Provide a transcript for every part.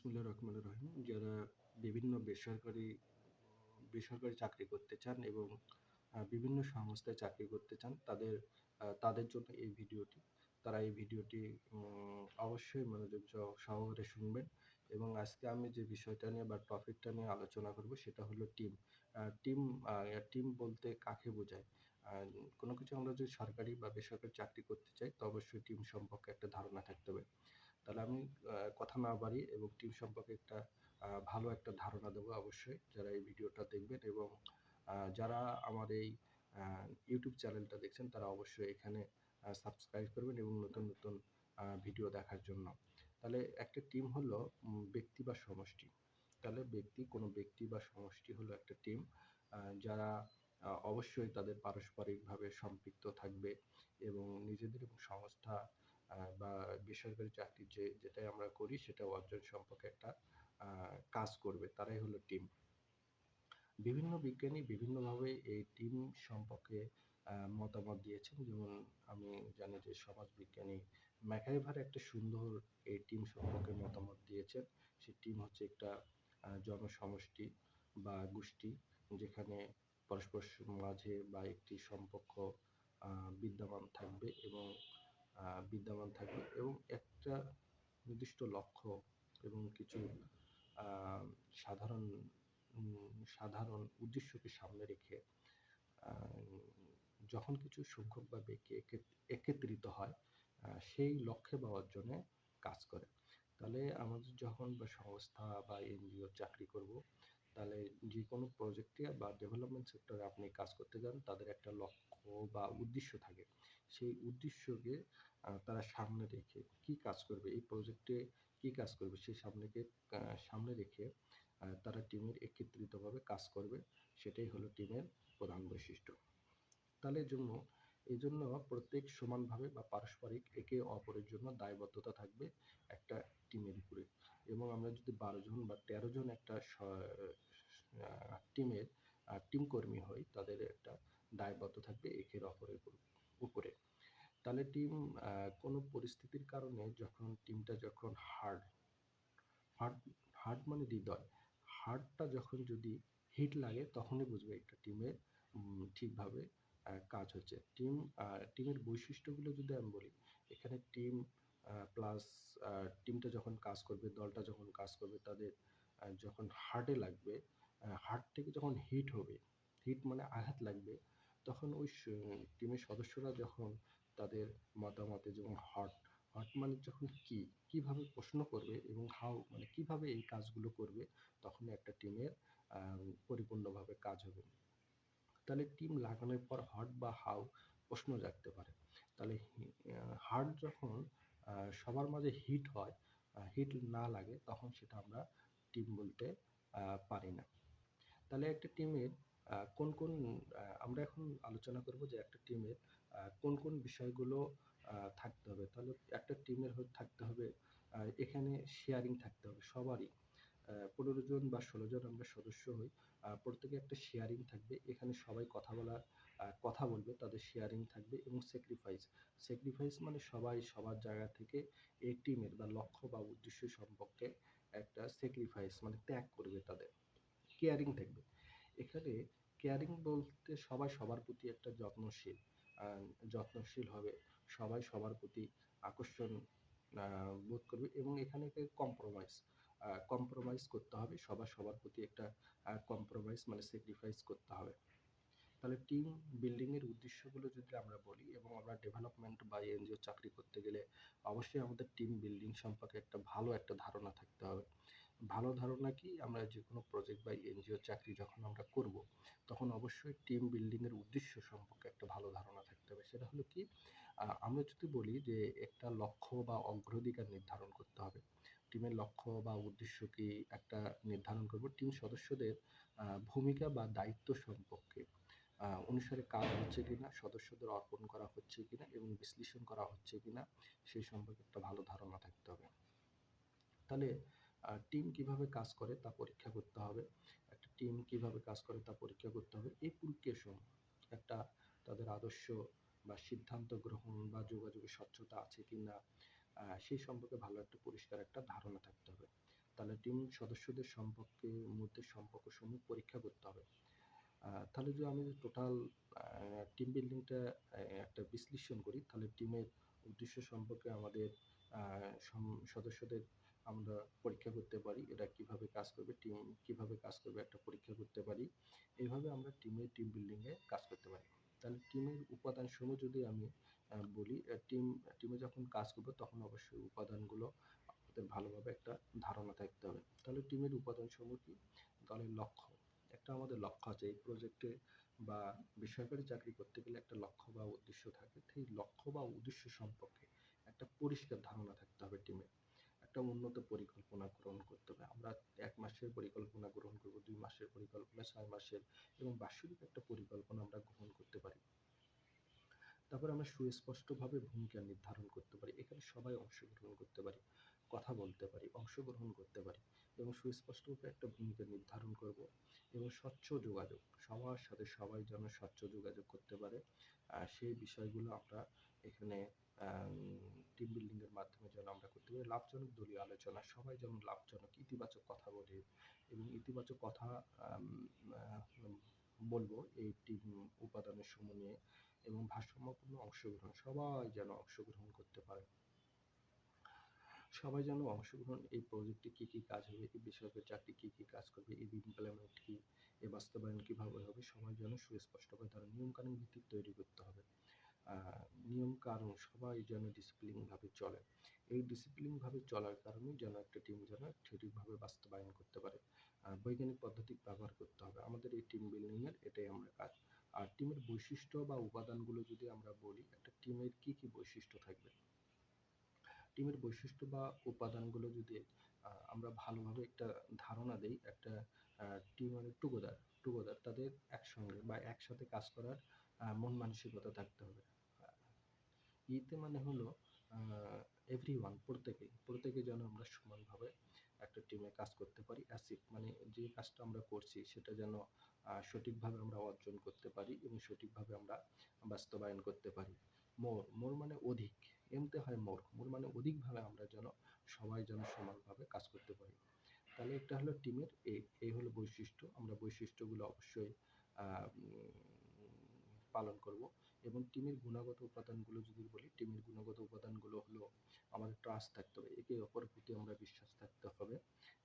বিসমিল্লাহির রহমানির রহিম। যারা বিভিন্ন বেসরকারি চাকরি করতে চান এবং বিভিন্ন সংস্থায় চাকরি করতে চান তাদের জন্য এই ভিডিওটি। তারা এই ভিডিওটি অবশ্যই মনোযোগ সহকারে শুনবেন এবং আজকে আমি যে বিষয়টা নিয়ে বা টপিকটা নিয়ে আলোচনা করব সেটা হলো টিম। টিম টিম বলতে কাকে বোঝায়? আ কোনো কিছু আমরা যদি সরকারি বা বেসরকারি চাকরি করতে চাই তো অবশ্যই টিম সম্পর্কে একটা ধারণা থাকতে হবে। তাহলে আমি কথা না বাড়িয়ে এবং টিম সম্পর্কে ভালো একটা ধারণা দেবো অবশ্যই যারা এই ভিডিওটা দেখবেন এবং যারা আমার এই ইউটিউব চ্যানেলটা দেখছেন তারা অবশ্যই এখানে সাবস্ক্রাইব করবেন এবং নতুন ভিডিও দেখার জন্য। তাহলে একটা টিম হলো ব্যক্তি বা সমষ্টি। তাহলে কোনো ব্যক্তি বা সমষ্টি হলো একটা টিম যারা অবশ্যই তাদের পারস্পরিকভাবে সম্পৃক্ত থাকবে এবং নিজেদের এবং সংস্থা বা বেসরকারি চাকরি যেটাই আমরা করি সেটা অর্জন সম্পর্কে একটা কাজ করবে, তারাই হলো টিম। বিভিন্ন বিজ্ঞানী বিভিন্নভাবে এই টিম সম্পর্কে মতামত দিয়েছেন। যেমন আমি জানি যে সমাজবিজ্ঞানী ম্যাকআইভার একটা সুন্দর এই টিম সম্পর্কে মতামত দিয়েছেন। সেই টিম হচ্ছে একটা জনসমষ্টি বা গোষ্ঠী যেখানে পরস্পর মাঝে বা একটি সম্পর্ক বিদ্যমান থাকবে এবং একটা নির্দিষ্ট লক্ষ্য এবং কিছু আহ, সাধারণ সাধারণ উদ্দেশ্যকে সামনে রেখে আহ, যখন কিছু সংখ্যক বা ব্যক্তি একত্রিত হয় সেই লক্ষ্যে বা অর্জনে কাজ করে। তাহলে আমাদের যখন বা সংস্থা বা এনজিও চাকরি করব, তাহলে যে কোনো প্রজেক্টে বা ডেভেলপমেন্ট সেক্টরে আপনি কাজ করতে যান তাদের একটা লক্ষ্য বা উদ্দেশ্য থাকে। সেই উদ্দেশ্যকে তারা সামনে রেখে কি কাজ করবে, এই প্রজেক্টে কি কাজ করবে সেই সামনে রেখে তারা টিমের একত্রিতভাবে কাজ করবে। সেটাই হলো টিমের প্রধান বৈশিষ্ট্য। তাহলে এই জন্য প্রত্যেক সমানভাবে বা পারস্পরিক একে অপরের জন্য দায়বদ্ধতা থাকবে একটা টিমের উপরে। এবং আমরা যদি 12 জন বা 13 জন একটা টিমের টিম কর্মী হই তাদের একটা দায়বদ্ধ থাকবে একের অপরের উপরে। তাহলে কোনো পরিস্থিতির কারণে যখন টিমটা যখন হার্ট হার্ট মানে হৃদয়, হার্টটা যখন যদি হিট লাগে তখনই বুঝবে একটা টিমের ঠিকভাবে কাজ হচ্ছে। টিমের বৈশিষ্ট্যগুলো যদি আমি বলি, এখানে প্লাস টিমটা যখন কাজ করবে, দলটা যখন কাজ করবে তাদের যখন হার্টে লাগবে, হার্ট থেকে যখন হিট হবে, হিট মানে আঘাত লাগবে, তখন ওই টিমের সদস্যরা যখন তাদের মতামতে যেমন হট হট মানে যখন কিভাবে প্রশ্ন করবে এবং হাউ মানে কিভাবে এই কাজগুলো করবে, তখন একটা টিমের পরিপূর্ণভাবে কাজ হবে। তাহলে টিম লাগানোর পর হট বা হাউ প্রশ্ন জাগতে পারে। তাহলে হার্ট যখন সবার মাঝে হিট হয়, হিট না লাগে তখন সেটা আমরা টিম বলতে পারি না। তাহলে একটা টিমের কোন আমরা এখন আলোচনা করব যে একটা টিমের কোন বিষয়গুলো থাকতে হবে। তাহলে একটা টিমের থাকতে হবে, এখানে শেয়ারিং থাকতে হবে সবারই। 15 জন বা 16 জন আমরা সদস্য হই, প্রত্যেকে একটা শেয়ারিং থাকবে। এখানে সবাই কথা বলবে, তাদের শেয়ারিং থাকবে এবং স্যাক্রিফাইস মানে সবাই সবার জায়গা থেকে এই টিমের বা লক্ষ্য বা উদ্দেশ্য সম্পর্কে একটা স্যাক্রিফাইস মানে ত্যাগ করবে তাদের। কেয়ারিং থাকবে। এখানে কেয়ারিং বলতে সবাই সবার প্রতি একটা যত্নশীল হবে। সবাই সবার প্রতি আকর্ষণ বোধ করবে এবং এখানে কম্প্রোমাইজ করতে হবে। সবার সবার প্রতি একটা কম্প্রোমাইজ মানে স্যাক্রিফাইস করতে হবে। তাহলে টিম বিল্ডিং এর উদ্দেশ্যগুলো যদি আমরা বলি এবং আমরা ডেভেলপমেন্ট বা এনজিও চাকরি করতে গেলে অবশ্যই আমাদের টিম বিল্ডিং সম্পর্কে ভালো একটা ধারণা থাকতে হবে। ভালো ধারণা কি, আমরা যে কোনো প্রজেক্ট বা এনজিও চাকরি যখন আমরা করব তখন অবশ্যই টিম বিল্ডিং এর উদ্দেশ্য সম্পর্কে একটা ভালো ধারণা থাকতে হবে। সেটা হলো কি, আমরা যদি বলি যে একটা লক্ষ্য বা অগ্রাধিকার নির্ধারণ করতে হবে। টিমের লক্ষ্য বা উদ্দেশ্য কি একটা নির্ধারণ করব, টিম সদস্যদের ভূমিকা বা দায়িত্ব সম্পর্কে অনুসারে কাজ হচ্ছে কিনা, সদস্যদের অর্পণ করা হচ্ছে কিনা এবং বিশ্লেষণ করা হচ্ছে কিনা সেই সম্পর্কে একটা ভালো ধারণা থাকতে হবে। তাহলে টিম কিভাবে কাজ করে তা পরীক্ষা করতে হবে। একটা টিম কিভাবে কাজ করে তা পরীক্ষা করতে হবে। এই প্রক্রিয়া একটা তাদের আদর্শ বা সিদ্ধান্ত গ্রহণ বা যোগাযোগের স্বচ্ছতা আছে কিনা সেই সম্পর্কে ভালো একটা পরিষ্কার একটা ধারণা থাকতে হবে। তাহলে টিম সদস্যদের মধ্যে সম্পর্কসমূহ পরীক্ষা করতে হবে। তাহলে যদি আমি টোটাল টিম বিল্ডিংটা একটা বিশ্লেষণ করি, তাহলে টিমের উদ্দেশ্য সম্পর্কে আমাদের সদস্যদের আমরা পরীক্ষা করতে পারি, এরা কিভাবে কাজ করবে, টিম কিভাবে কাজ করবে একটা পরীক্ষা করতে পারি। এইভাবে আমরা টিম বিল্ডিংয়ে কাজ করতে পারি। তাহলে টিমের উপাদানসমূহ যদি আমি বলি, টিমে যখন কাজ করবে তখন অবশ্যই উপাদানগুলো আমাদের ভালোভাবে একটা ধারণা থাকতে হবে। তাহলে টিমের উপাদানসমূহ কি? দলের লক্ষ্য, একটা আমাদের লক্ষ্য আছে এই প্রজেক্টে বা বেসরকারি চাকরি করতে গেলে একটা লক্ষ্য বা উদ্দেশ্য থাকে। সেই লক্ষ্য বা উদ্দেশ্য সম্পর্কে একটা পরিষ্কার ধারণা থাকতে হবে টিমের। একটা উন্নত পরিকল্পনা গ্রহণ করতে হবে। আমরা ১ মাসের পরিকল্পনা গ্রহণ করব, ২ মাসের পরিকল্পনা, ৬ মাসের এবং বার্ষিক একটা পরিকল্পনা আমরা গ্রহণ করতে পারি। তারপর আমরা সুস্পষ্টভাবে ভূমিকা নির্ধারণ করতে পারি। এখানে সবাই অংশগ্রহণ করতে পারি, কথা বলতে পারি, অংশগ্রহণ করতে পারি এবং সুস্পষ্টভাবে একটা ভূমিকা নির্ধারণ করব এবং স্বচ্ছ যোগাযোগ, সবার সাথে সবাই যেন স্বচ্ছ যোগাযোগ করতে পারে। সেই বিষয়গুলো আমরা এখানে টিম বিল্ডিং এর মাধ্যমে যেন আমরা করতে পারি। লাভজনক দলীয় আলোচনা, সবাই যেন লাভজনক ইতিবাচক কথা বলে এবং ইতিবাচক কথা আম আ বলবো এই টিম উপাদানের সমূহ নিয়ে এবং ভারসাম্যপূর্ণ অংশগ্রহণ, সবাই যেন অংশগ্রহণ করতে পারে। সবাই যেন অংশগ্রহণ, এই প্রজেক্টে কি কি কাজ হবে, এই বেসরকারি চাকরি কি কি কাজ করবে, এর ইমপ্লিমেন্ট কি, এর বাস্তবায়ন কিভাবে হবে, সবাই যেন সুস্পষ্টভাবে তার নিয়মকানুন ভিত্তিক তৈরি করতে হবে। নিয়ম কানুন সবাই যেন ডিসিপ্লিন ভাবে চলে। এই ডিসিপ্লিন ভাবে চলার কারণেই যেন একটা টিম যেন সঠিকভাবে বাস্তবায়ন করতে পারে। বৈজ্ঞানিক পদ্ধতি ব্যবহার করতে হবে। আমাদের এই টিম বিল্ডিং এর এটাই আমরা কাজ। আর টিমের বৈশিষ্ট্য বা উপাদানগুলো যদি আমরা বলি, একটা টিমের কি কি বৈশিষ্ট্য থাকবে? টিমের বৈশিষ্ট্য বা উপাদানগুলো যদি আমরা ভালোভাবে একটা ধারণা দেই, একটা টিম মানে টুগেদার তাদের একসঙ্গে বা একসাথে কাজ করার মন মানসিকতা থাকতে হবে। ইতে মানে হলো এভরিওয়ান, প্রত্যেকে যেন আমরা সমানভাবে একটা টিমে কাজ করতে পারি। অ্যাচিভ মানে যে কাজটা আমরা করছি সেটা যেন সঠিকভাবে আমরা অর্জন করতে পারি এবং সঠিকভাবে আমরা বাস্তবায়ন করতে পারি। মোর মানে অধিক, এমতে হয় মোর মানে অধিকভাবে আমরা যেন সবাই যেন সমানভাবে কাজ করতে পারি। তাহলে এটা হলো টিমের এই হলো বৈশিষ্ট্য। আমরা বৈশিষ্ট্যগুলো অবশ্যই আ পালন করব এবং টিমের গুণগত উপাদানগুলো যদি বলি, টিমের গুণগত উপাদানগুলো হলো আমাদের ট্রাস্ট থাকতে হবে। একে অপরের প্রতি আমরা বিশ্বাস থাকতে হবে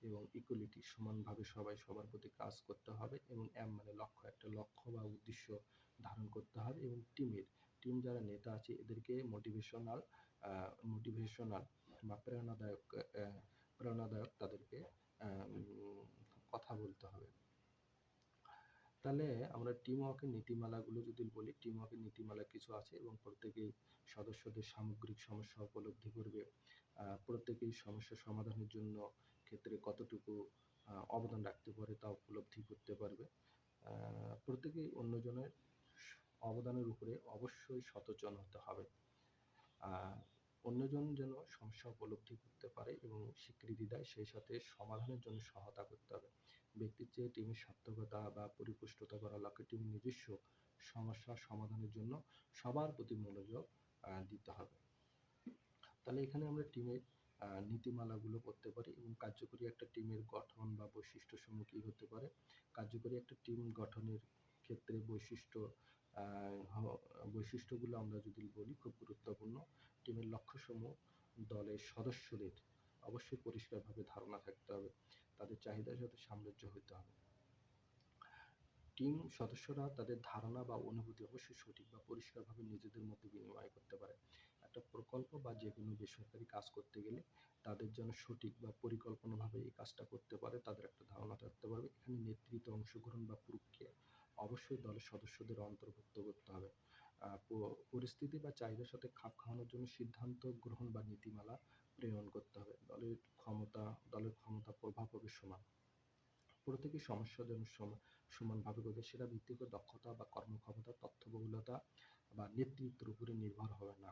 এবং ইকুয়ালিটি, সমানভাবে সবাই সবার প্রতি কাজ করতে হবে এবং মানে লক্ষ্য, একটা লক্ষ্য বা উদ্দেশ্য ধারণ করতে হবে এবং টিম যারা নেতা আছে এদেরকে মোটিভেশনাল বা প্রেরণাদায়ক তাদেরকে কথা বলতে হবে। তাহলে আমরা টিম ওয়ার্কের নীতিমালাগুলো যদি বলি, টিম ওয়ার্কের নীতিমালা কিছু আছে এবং প্রত্যেকেই সদস্যদের সামগ্রিক সমস্যা উপলব্ধি করবে। প্রত্যেকেই সমস্যা সমাধানের জন্য ক্ষেত্রে কতটুকু অবদান রাখতে পারে তা উপলব্ধি করতে পারবে। প্রত্যেকেই অন্যজনের অবদানের উপরে অবশ্যই সচেতন হতে হবে। অন্যজন যেন সমস্যা উপলব্ধি করতে পারে এবং স্বীকৃতি দেয়, সেই সাথে সমাধানের জন্য সহায়তা করতে হবে। ব্যক্তির চেয়ে টিমের সার্থকতা বা পরিপুষ্টতা করা লক্ষ্যে টিমের নিজস্ব সমস্যা সমাধানের জন্য সবার প্রতি মনোযোগ দিতে হবে। তাহলে এখানে আমরা টিমের নীতিমালাগুলো করতে পারি এবং কার্যকরী একটা টিমের গঠন বা বৈশিষ্ট্যসমূহ কি হতে পারে। কার্যকরী একটা টিম গঠনের ক্ষেত্রে বৈশিষ্ট্যগুলো আমরা যদি বলি, খুব গুরুত্বপূর্ণ। টিমের লক্ষ্যসমূহ দলের সদস্যদের অবশ্যই পরিষ্কারভাবে ধারণা থাকতে হবে, তাদের চাহিদার সাথে সামঞ্জস্য হতে হবে। টিম সদস্যরা তাদের ধারণা বা অনুভূতি অবশ্যই সঠিক বা পরিষ্কারভাবে নিজেদের মধ্যে বিনিময় করতে পারে। একটা প্রকল্প বা যে কোনো বেসরকারি কাজ করতে গেলে তাদের যেন সঠিক বা পরিকল্পনাভাবে এই কাজটা করতে পারে, তাদের একটা ধারণা থাকতে পারবে। এখানে নেতৃত্ব, অংশগ্রহণ বা প্রক্রিয়া অবশ্যই দলের সদস্যদের অন্তর্ভুক্ত করতে হবে। পরিস্থিতি বা চাহিদার সাথে খাপ খাওয়ানোর জন্য সিদ্ধান্ত গ্রহণ বা নীতিমালা প্রেরণ করতে হবে। দলের ক্ষমতা প্রভাব হবে সমান। প্রত্যেকের সমস্যা যেন সমানভাবে করবে, সেটা ভিত্তিক দক্ষতা বা কর্মক্ষমতা, তথ্যবহুলতা বা নেতৃত্বের উপরে নির্ভর হবে না।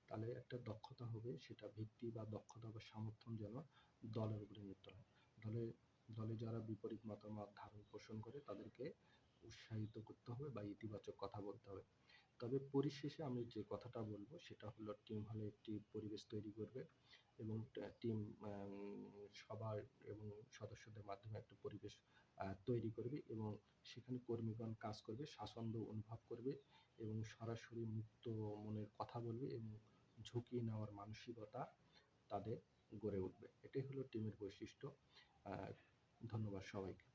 তাহলে একটা দক্ষতা হবে, সেটা ভিত্তি বা দক্ষতা বা সমর্থন যেন দলের উপরে নির্ভর হয়। দলে যারা বিপরীত মতামত ধারণ পোষণ করে তাদেরকে উৎসাহিত করতে হবে বা ইতিবাচক কথা বলতে হবে। তবে পরিশেষে আমি যে কথাটা বলব সেটা হলো টিম হলো একটি পরিবেশ তৈরি করবে এবং টিম সবার এবং সদস্যদের মাধ্যমে একটা পরিবেশ তৈরি করবে এবং সেখানে কর্মীগণ কাজ করবে, স্বাচ্ছন্দ্য অনুভব করবে এবং সরাসরি মুক্ত মনের কথা বলবে এবং ঝুঁকি নেওয়ার মানসিকতা তাদের গড়ে উঠবে। এটাই হলো টিমের বৈশিষ্ট্য। ধন্যবাদ সবাইকে।